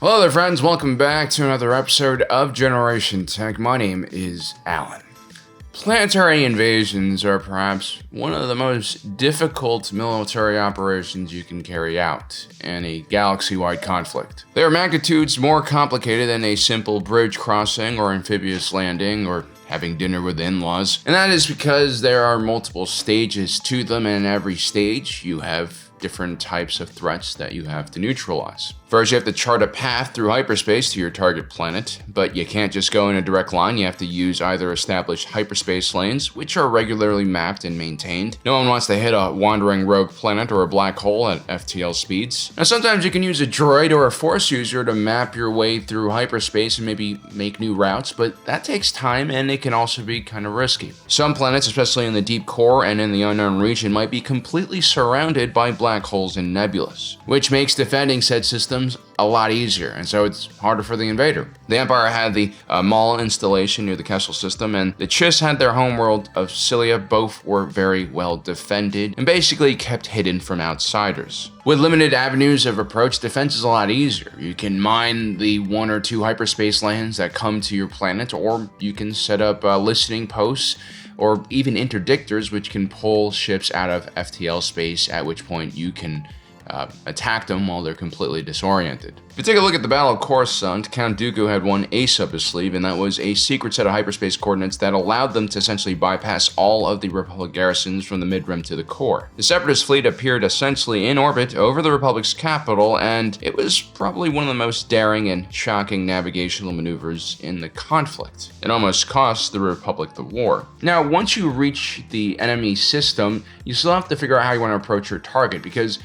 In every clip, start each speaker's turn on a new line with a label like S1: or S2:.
S1: Hello there friends, welcome back to another episode of Generation Tech. My name is Alan. Planetary invasions are perhaps one of the most difficult military operations you can carry out in a galaxy-wide conflict. They are magnitudes more complicated than a simple bridge crossing or amphibious landing or having dinner with in-laws, and that is because there are multiple stages to them, and in every stage you have different types of threats that you have to neutralize. First, you have to chart a path through hyperspace to your target planet, but you can't just go in a direct line. You have to use either established hyperspace lanes, which are regularly mapped and maintained. No one wants to hit a wandering rogue planet or a black hole at FTL speeds. Now, sometimes you can use a droid or a force user to map your way through hyperspace and maybe make new routes, but that takes time and it can also be kind of risky. Some planets, especially in the deep core and in the unknown region, might be completely surrounded by black holes and nebulas, which makes defending said systems a lot easier, and so it's harder for the invader. The Empire had the Maul installation near the Kessel system, and the Chiss had their homeworld of Cilia. Both were very well defended and basically kept hidden from outsiders. With limited avenues of approach, defense is a lot easier. You can mine the one or two hyperspace lanes that come to your planet, or you can set up listening posts or even interdictors, which can pull ships out of FTL space, at which point you can attack them while they're completely disoriented. If you take a look at the Battle of Coruscant, Count Dooku had one ace up his sleeve, and that was a secret set of hyperspace coordinates that allowed them to essentially bypass all of the Republic garrisons from the mid-rim to the core. The Separatist fleet appeared essentially in orbit over the Republic's capital, and it was probably one of the most daring and shocking navigational maneuvers in the conflict. It almost cost the Republic the war. Now, once you reach the enemy system, you still have to figure out how you want to approach your target, because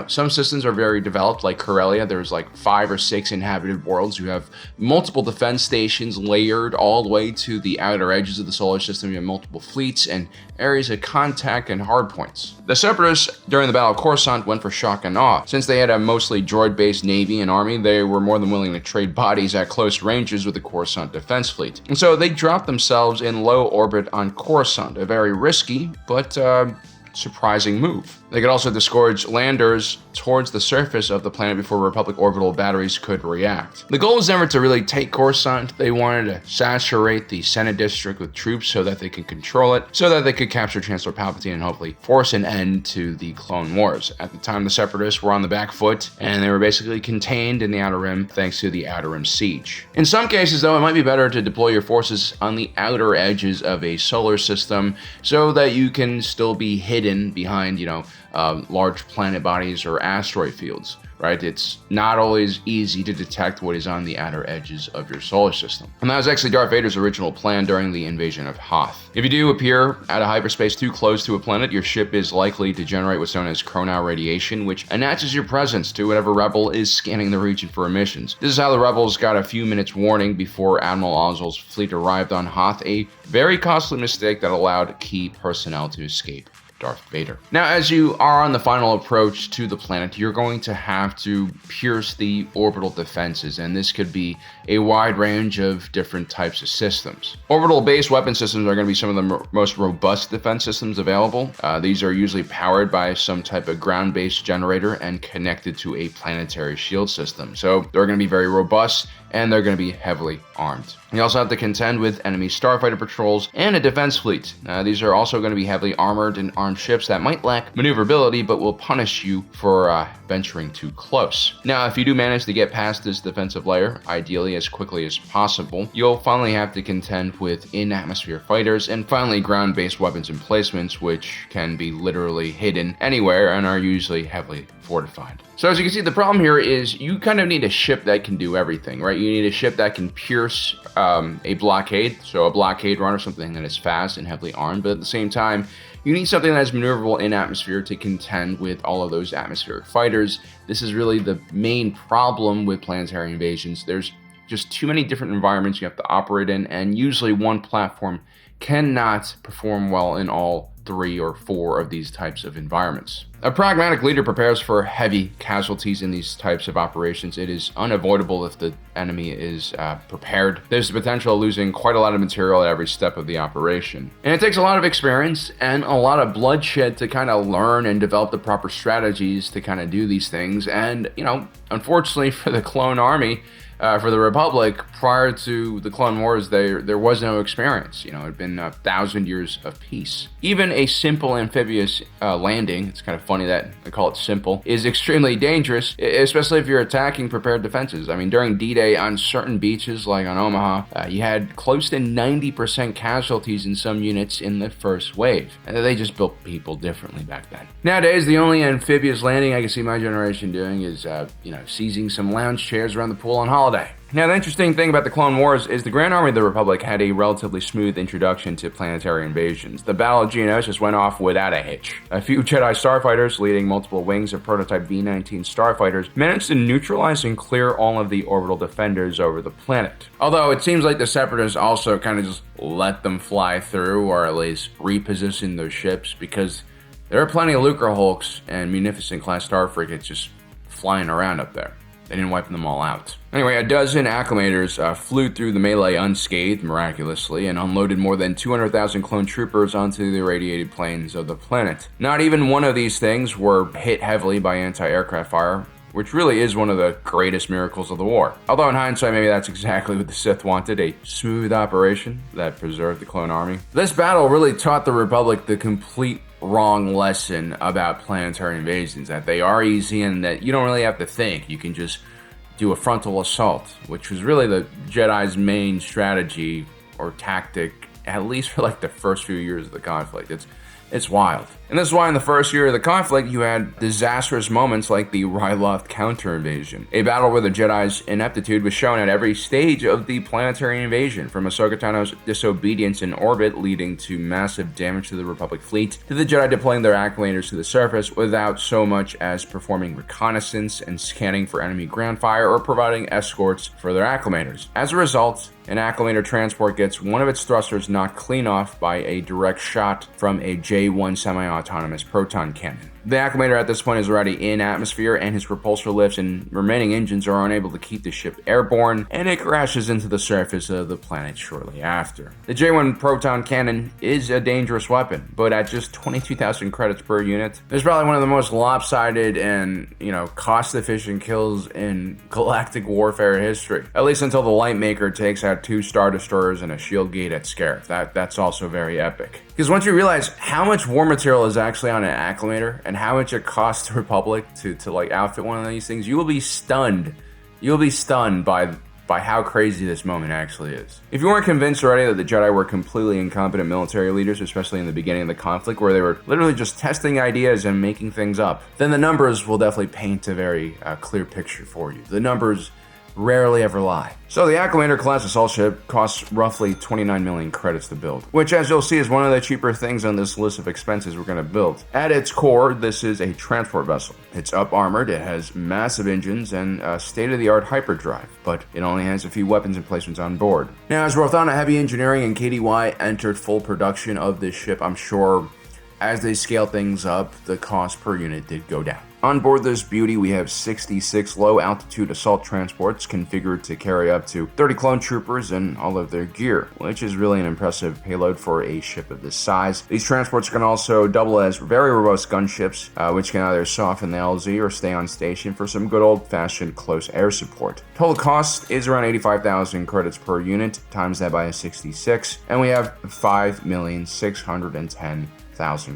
S1: some systems are very developed, like Corellia. There's like 5 or 6 inhabited worlds. You have multiple defense stations layered all the way to the outer edges of the solar system. You have multiple fleets and areas of contact and hardpoints. The Separatists, during the Battle of Coruscant, went for shock and awe. Since they had a mostly droid-based navy and army, they were more than willing to trade bodies at close ranges with the Coruscant defense fleet. And so they dropped themselves in low orbit on Coruscant, a very risky but surprising move. They could also discourage landers towards the surface of the planet before Republic orbital batteries could react. The goal was never to really take Coruscant. They wanted to saturate the Senate district with troops so that they could control it, so that they could capture Chancellor Palpatine and hopefully force an end to the Clone Wars. At the time, the Separatists were on the back foot, and they were basically contained in the Outer Rim thanks to the Outer Rim siege. In some cases, though, it might be better to deploy your forces on the outer edges of a solar system so that you can still be hidden behind, large planet bodies or asteroid fields, right? It's not always easy to detect what is on the outer edges of your solar system. And that was actually Darth Vader's original plan during the invasion of Hoth. If you do appear at a hyperspace too close to a planet, your ship is likely to generate what's known as chronal radiation, which attaches your presence to whatever rebel is scanning the region for emissions. This is how the rebels got a few minutes warning before Admiral Ozzel's fleet arrived on Hoth, a very costly mistake that allowed key personnel to escape Darth Vader. Now, as you are on the final approach to the planet, you're going to have to pierce the orbital defenses, and this could be a wide range of different types of systems. Orbital-based weapon systems are going to be some of the most robust defense systems available. These are usually powered by some type of ground-based generator and connected to a planetary shield system. So they're going to be very robust, and they're going to be heavily armed. You also have to contend with enemy starfighter patrols and a defense fleet. These are also going to be heavily armored and armed ships that might lack maneuverability, but will punish you for venturing too close. Now, if you do manage to get past this defensive layer, ideally as quickly as possible, you'll finally have to contend with in-atmosphere fighters and finally ground-based weapons emplacements, which can be literally hidden anywhere and are usually heavily fortified. So as you can see, the problem here is you kind of need a ship that can do everything, right? You need a ship that can pierce a blockade, so a blockade runner, something that is fast and heavily armed, but at the same time, you need something that is maneuverable in atmosphere to contend with all of those atmospheric fighters. This is really the main problem with planetary invasions. There's just too many different environments you have to operate in, and usually one platform cannot perform well in all 3 or 4 of these types of environments. A pragmatic leader prepares for heavy casualties in these types of operations. It is unavoidable if the enemy is prepared. There's the potential of losing quite a lot of material at every step of the operation. And it takes a lot of experience and a lot of bloodshed to kind of learn and develop the proper strategies to kind of do these things. And, unfortunately for the clone army, for the Republic, prior to the Clone Wars, there was no experience. It had been 1,000 years of peace. Even a simple amphibious landing, it's kind of funny that I call it simple, is extremely dangerous, especially if you're attacking prepared defenses. I mean, during D-Day on certain beaches, like on Omaha, you had close to 90% casualties in some units in the first wave. And they just built people differently back then. Nowadays, the only amphibious landing I can see my generation doing is, seizing some lounge chairs around the pool on holiday. Now, the interesting thing about the Clone Wars is the Grand Army of the Republic had a relatively smooth introduction to planetary invasions. The Battle of Geonosis went off without a hitch. A few Jedi starfighters, leading multiple wings of prototype V-19 starfighters, managed to neutralize and clear all of the orbital defenders over the planet. Although it seems like the Separatists also kind of just let them fly through, or at least reposition those ships, because there are plenty of Lucrehulks and Munificent class star frigates just flying around up there. They didn't wipe them all out. Anyway, a dozen acclamators flew through the melee unscathed, miraculously, and unloaded more than 200,000 clone troopers onto the irradiated plains of the planet. Not even one of these things were hit heavily by anti-aircraft fire, which really is one of the greatest miracles of the war. Although in hindsight, maybe that's exactly what the Sith wanted, a smooth operation that preserved the clone army. This battle really taught the Republic the complete wrong lesson about planetary invasions, that they are easy and that you don't really have to think. You can just do a frontal assault, which was really the Jedi's main strategy or tactic, at least for like the first few years of the conflict. It's wild. And this is why in the first year of the conflict, you had disastrous moments like the Ryloth counter-invasion, a battle where the Jedi's ineptitude was shown at every stage of the planetary invasion, from Ahsoka Tano's disobedience in orbit leading to massive damage to the Republic fleet, to the Jedi deploying their acclamators to the surface without so much as performing reconnaissance and scanning for enemy ground fire or providing escorts for their acclamators. As a result, an acclamator transport gets one of its thrusters knocked clean off by a direct shot from a J-1 semi-autonomous proton cannon. The Acclamator at this point is already in atmosphere, and his repulsor lifts and remaining engines are unable to keep the ship airborne, and it crashes into the surface of the planet shortly after. The J-1 proton cannon is a dangerous weapon, but at just 22,000 credits per unit, it's probably one of the most lopsided and, cost-efficient kills in galactic warfare history. At least until the Lightmaker takes out 2 Star Destroyers and a shield gate at Scarif. That's also very epic. Because once you realize how much war material is actually on an Acclamator and how much it costs the Republic to outfit one of these things, you will be stunned. You'll be stunned by how crazy this moment actually is. If you weren't convinced already that the Jedi were completely incompetent military leaders, especially in the beginning of the conflict where they were literally just testing ideas and making things up, then the numbers will definitely paint a very clear picture for you. The numbers rarely ever lie. So the Acclamator Class Assault ship costs roughly 29 million credits to build, which, as you'll see, is one of the cheaper things on this list of expenses we're going to build. At its core, this is a transport vessel. It's up-armored, it has massive engines, and a state-of-the-art hyperdrive, but it only has a few weapons emplacements on board. Now, as Rothana Heavy Engineering and KDY entered full production of this ship, I'm sure as they scale things up, the cost per unit did go down. On board this beauty, we have 66 low-altitude assault transports configured to carry up to 30 clone troopers and all of their gear, which is really an impressive payload for a ship of this size. These transports can also double as very robust gunships, which can either soften the LZ or stay on station for some good old-fashioned close air support. Total cost is around 85,000 credits per unit, times that by a 66, and we have 5,610,000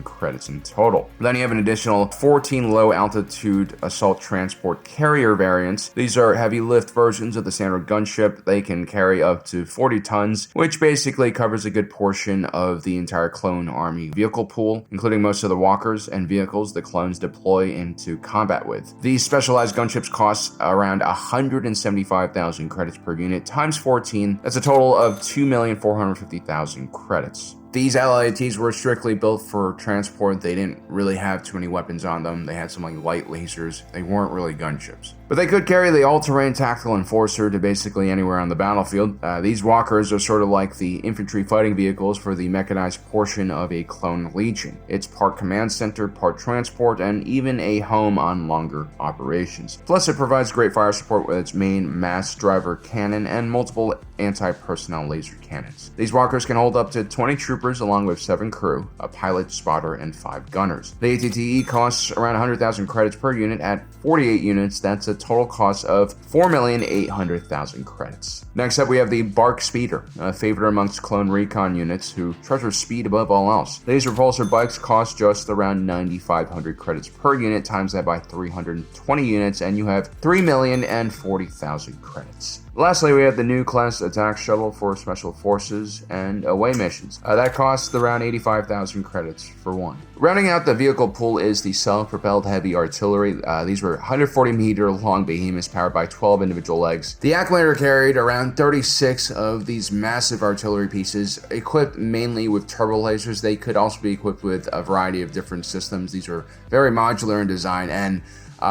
S1: credits in total. Then you have an additional 14 low-altitude assault transport carrier variants. These are heavy lift versions of the standard gunship. They can carry up to 40 tons, which basically covers a good portion of the entire clone army vehicle pool, including most of the walkers and vehicles the clones deploy into combat with. These specialized gunships cost around 175,000 credits per unit, times 14. That's a total of 2,450,000 credits. These LIATs were strictly built for transport. They didn't really have too many weapons on them. They had some light lasers. They weren't really gunships. But they could carry the all-terrain tactical enforcer to basically anywhere on the battlefield. These walkers are sort of like the infantry fighting vehicles for the mechanized portion of a clone legion. It's part command center, part transport, and even a home on longer operations. Plus, it provides great fire support with its main mass driver cannon and multiple anti-personnel laser cannons. These walkers can hold up to 20 troopers along with 7 crew, a pilot, spotter, and 5 gunners. The ATTE costs around 100,000 credits per unit. At 48 units, that's a total cost of 4,800,000 credits. Next up, we have the Bark Speeder, a favorite amongst clone recon units who treasure speed above all else. These repulsor bikes cost just around 9,500 credits per unit, times that by 320 units, and you have 3,040,000 credits. Lastly, we have the new class attack shuttle for special forces and away missions. That costs around 85,000 credits for one. Rounding out the vehicle pool is the self-propelled heavy artillery. These were 140-meter long behemoths powered by 12 individual legs. The Acclamator carried around 36 of these massive artillery pieces, equipped mainly with turbo lasers. They could also be equipped with a variety of different systems. These are very modular in design, and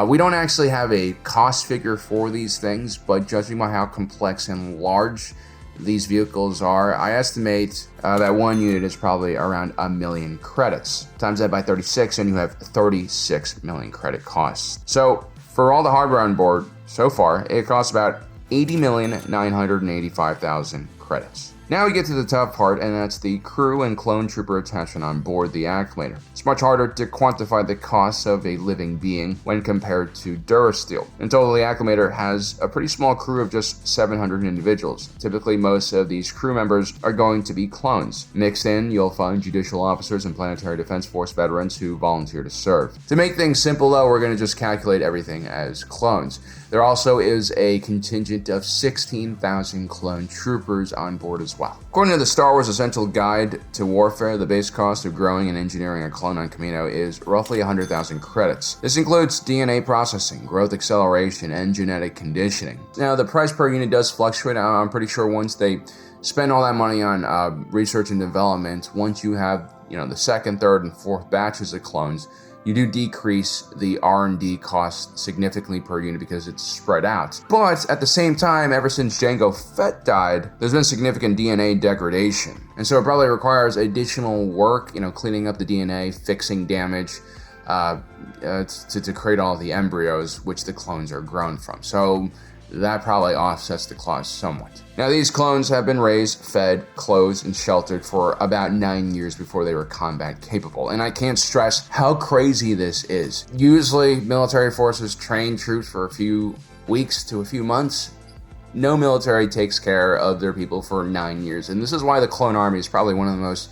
S1: we don't actually have a cost figure for these things, but judging by how complex and large these vehicles are, I estimate that one unit is probably around 1,000,000 credits. Times that by 36 and you have 36 million credit costs. So for all the hardware on board so far, it costs about 80,985,000 credits. Now we get to the tough part, and that's the crew and clone trooper attachment on board the Acclamator. It's much harder to quantify the costs of a living being when compared to Durasteel. In total, the Acclamator has a pretty small crew of just 700 individuals. Typically, most of these crew members are going to be clones. Mixed in, you'll find judicial officers and Planetary Defense Force veterans who volunteer to serve. To make things simple, though, we're going to just calculate everything as clones. There also is a contingent of 16,000 clone troopers on board as well. According to the Star Wars Essential Guide to Warfare, the base cost of growing and engineering a clone on Kamino is roughly 100,000 credits. This includes DNA processing, growth acceleration, and genetic conditioning. Now, the price per unit does fluctuate. I'm pretty sure once they spend all that money on research and development, once you have the second, third, and fourth batches of clones, you do decrease the R&D cost significantly per unit because it's spread out. But at the same time, ever since Jango Fett died, there's been significant DNA degradation. And so it probably requires additional work, cleaning up the DNA, fixing damage, to create all the embryos which the clones are grown from. So that probably offsets the cost somewhat. Now, these clones have been raised, fed, clothed, and sheltered for about 9 years before they were combat capable, and I can't stress how crazy this is. Usually, military forces train troops for a few weeks to a few months. No military takes care of their people for 9 years, and this is why the clone army is probably one of the most,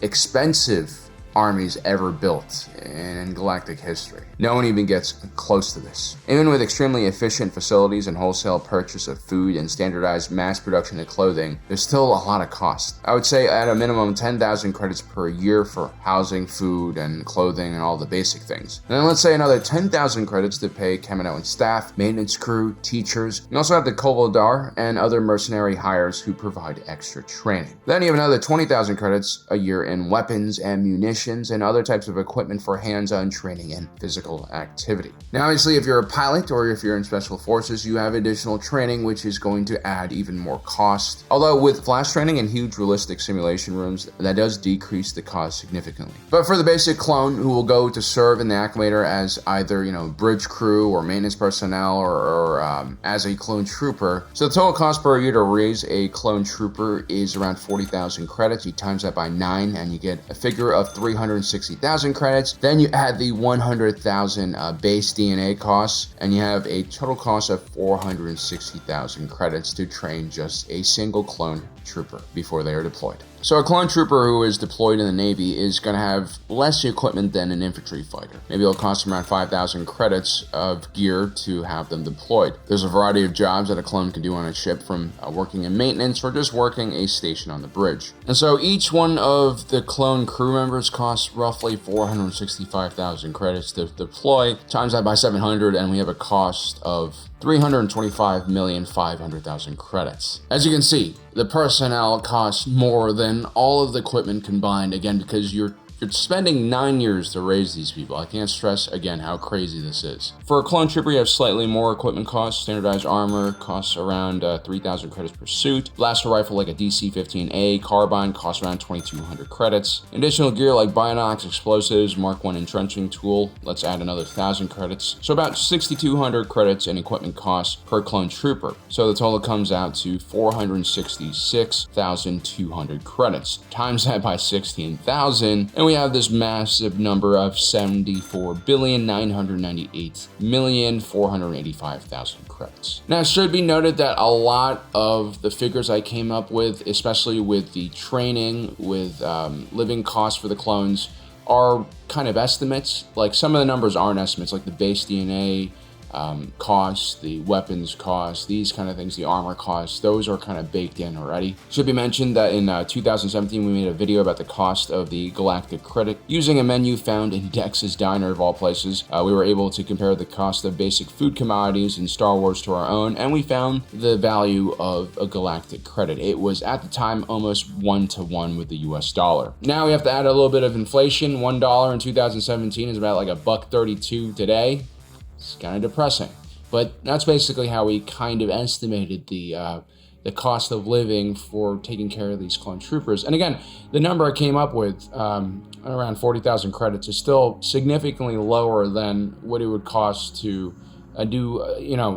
S1: expensive armies ever built in galactic history. No one even gets close to this. Even with extremely efficient facilities and wholesale purchase of food and standardized mass production of clothing, there's still a lot of cost. I would say at a minimum 10,000 credits per year for housing, food, and clothing and all the basic things. And then let's say another 10,000 credits to pay Kaminoan staff, maintenance crew, teachers. You also have the Kovoldar and other mercenary hires who provide extra training. Then you have another 20,000 credits a year in weapons, ammunitions, and other types of equipment for hands-on training and physical activity. Now, obviously, if you're a pilot or if you're in special forces, you have additional training, which is going to add even more cost. Although with flash training and huge realistic simulation rooms, that does decrease the cost significantly. But for the basic clone who will go to serve in the Acclamator as either, bridge crew or maintenance personnel or as a clone trooper, so the total cost per year to raise a clone trooper is around 40,000 credits. You times that by 9 and you get a figure of 360,000 credits. Then you add the 100,000 base DNA costs, and you have a total cost of 460,000 credits to train just a single clone trooper before they are deployed. So a clone trooper who is deployed in the Navy is going to have less equipment than an infantry fighter. Maybe it'll cost them around 5,000 credits of gear to have them deployed. There's a variety of jobs that a clone can do on a ship, from working in maintenance or just working a station on the bridge. And so each one of the clone crew members costs roughly 465,000 credits to deploy. Times that by 700 and we have a cost of 325,500,000 credits. As you can see, the personnel costs more than all of the equipment combined, again, because you're You're spending 9 years to raise these people. I can't stress again how crazy this is. For a clone trooper, you have slightly more equipment costs. Standardized armor costs around 3,000 credits per suit. Blaster rifle like a DC-15A carbine costs around 2,200 credits. Additional gear like binocs, explosives, Mark 1 entrenching tool, let's add another 1,000 credits. So about 6,200 credits in equipment costs per clone trooper. So the total comes out to 466,200 credits. Times that by 16,000, and we have this massive number of 74,998,485,000 credits. Now, it should be noted that a lot of the figures I came up with, especially with the training, with living costs for the clones, are kind of estimates. Like, some of the numbers aren't estimates, like the base DNA costs, the weapons costs, these kind of things, the armor costs, those are kind of baked in already. Should be mentioned that in 2017, we made a video about the cost of the galactic credit. Using a menu found in Dex's Diner of all places, we were able to compare the cost of basic food commodities in Star Wars to our own, and we found the value of a galactic credit. It was at the time almost 1-to-1 with the US dollar. Now we have to add a little bit of inflation. $1 in 2017 is about like $1.32 today. It's kind of depressing, but that's basically how we kind of estimated the cost of living for taking care of these clone troopers. And again, the number I came up with, around 40,000 credits, is still significantly lower than what it would cost to do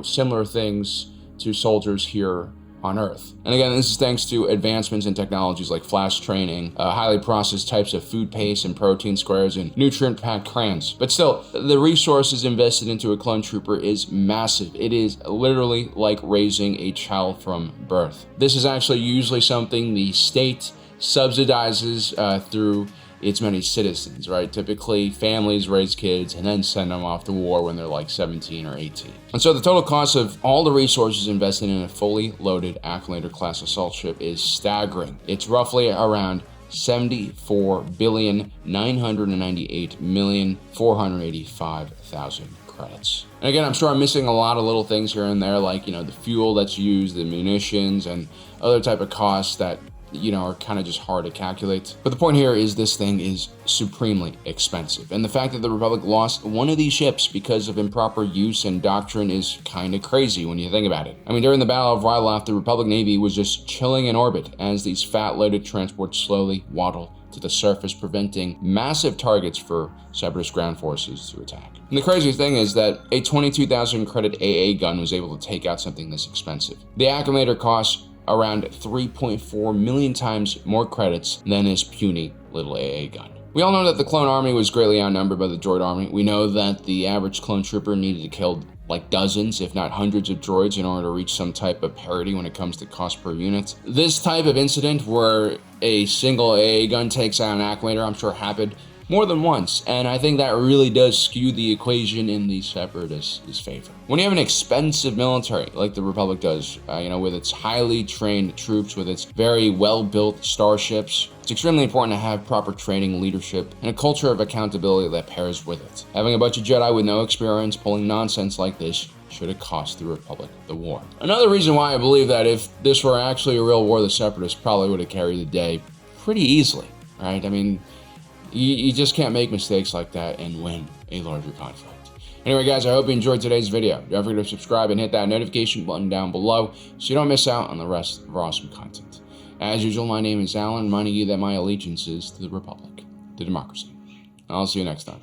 S1: similar things to soldiers here on Earth. And again, this is thanks to advancements in technologies like flash training, highly processed types of food paste and protein squares, and nutrient-packed crayons. But still, the resources invested into a clone trooper is massive. It is literally like raising a child from birth. This is actually usually something the state subsidizes through its many citizens, right? Typically, families raise kids and then send them off to war when they're like 17 or 18. And so the total cost of all the resources invested in a fully loaded Acclamator Class Assault ship is staggering. It's roughly around 74,998,485,000 credits. And again, I'm sure I'm missing a lot of little things here and there, like, the fuel that's used, the munitions, and other type of costs that are kind of just hard to calculate. But the point here is this thing is supremely expensive. And the fact that the Republic lost one of these ships because of improper use and doctrine is kind of crazy when you think about it. I mean, during the Battle of Ryloth, the Republic Navy was just chilling in orbit as these fat-loaded transports slowly waddle to the surface, preventing massive targets for Separatist ground forces to attack. And the craziest thing is that a 22,000 credit AA gun was able to take out something this expensive. The Acclamator costs around 3.4 million times more credits than this puny little AA gun. We all know that the clone army was greatly outnumbered by the droid army. We know that the average clone trooper needed to kill like dozens, if not hundreds of droids in order to reach some type of parity when it comes to cost per unit. This type of incident where a single AA gun takes out an Acclamator, I'm sure happened more than once, and I think that really does skew the equation in the Separatists' favor. When you have an expensive military like the Republic does, with its highly trained troops, with its very well-built starships, it's extremely important to have proper training, leadership, and a culture of accountability that pairs with it. Having a bunch of Jedi with no experience pulling nonsense like this should have cost the Republic the war. Another reason why I believe that if this were actually a real war, the Separatists probably would have carried the day pretty easily, right? I mean, you just can't make mistakes like that and win a larger conflict. Anyway, guys, I hope you enjoyed today's video. Don't forget to subscribe and hit that notification button down below so you don't miss out on the rest of our awesome content. As usual, my name is Alan, reminding you that my allegiance is to the Republic, to democracy. I'll see you next time.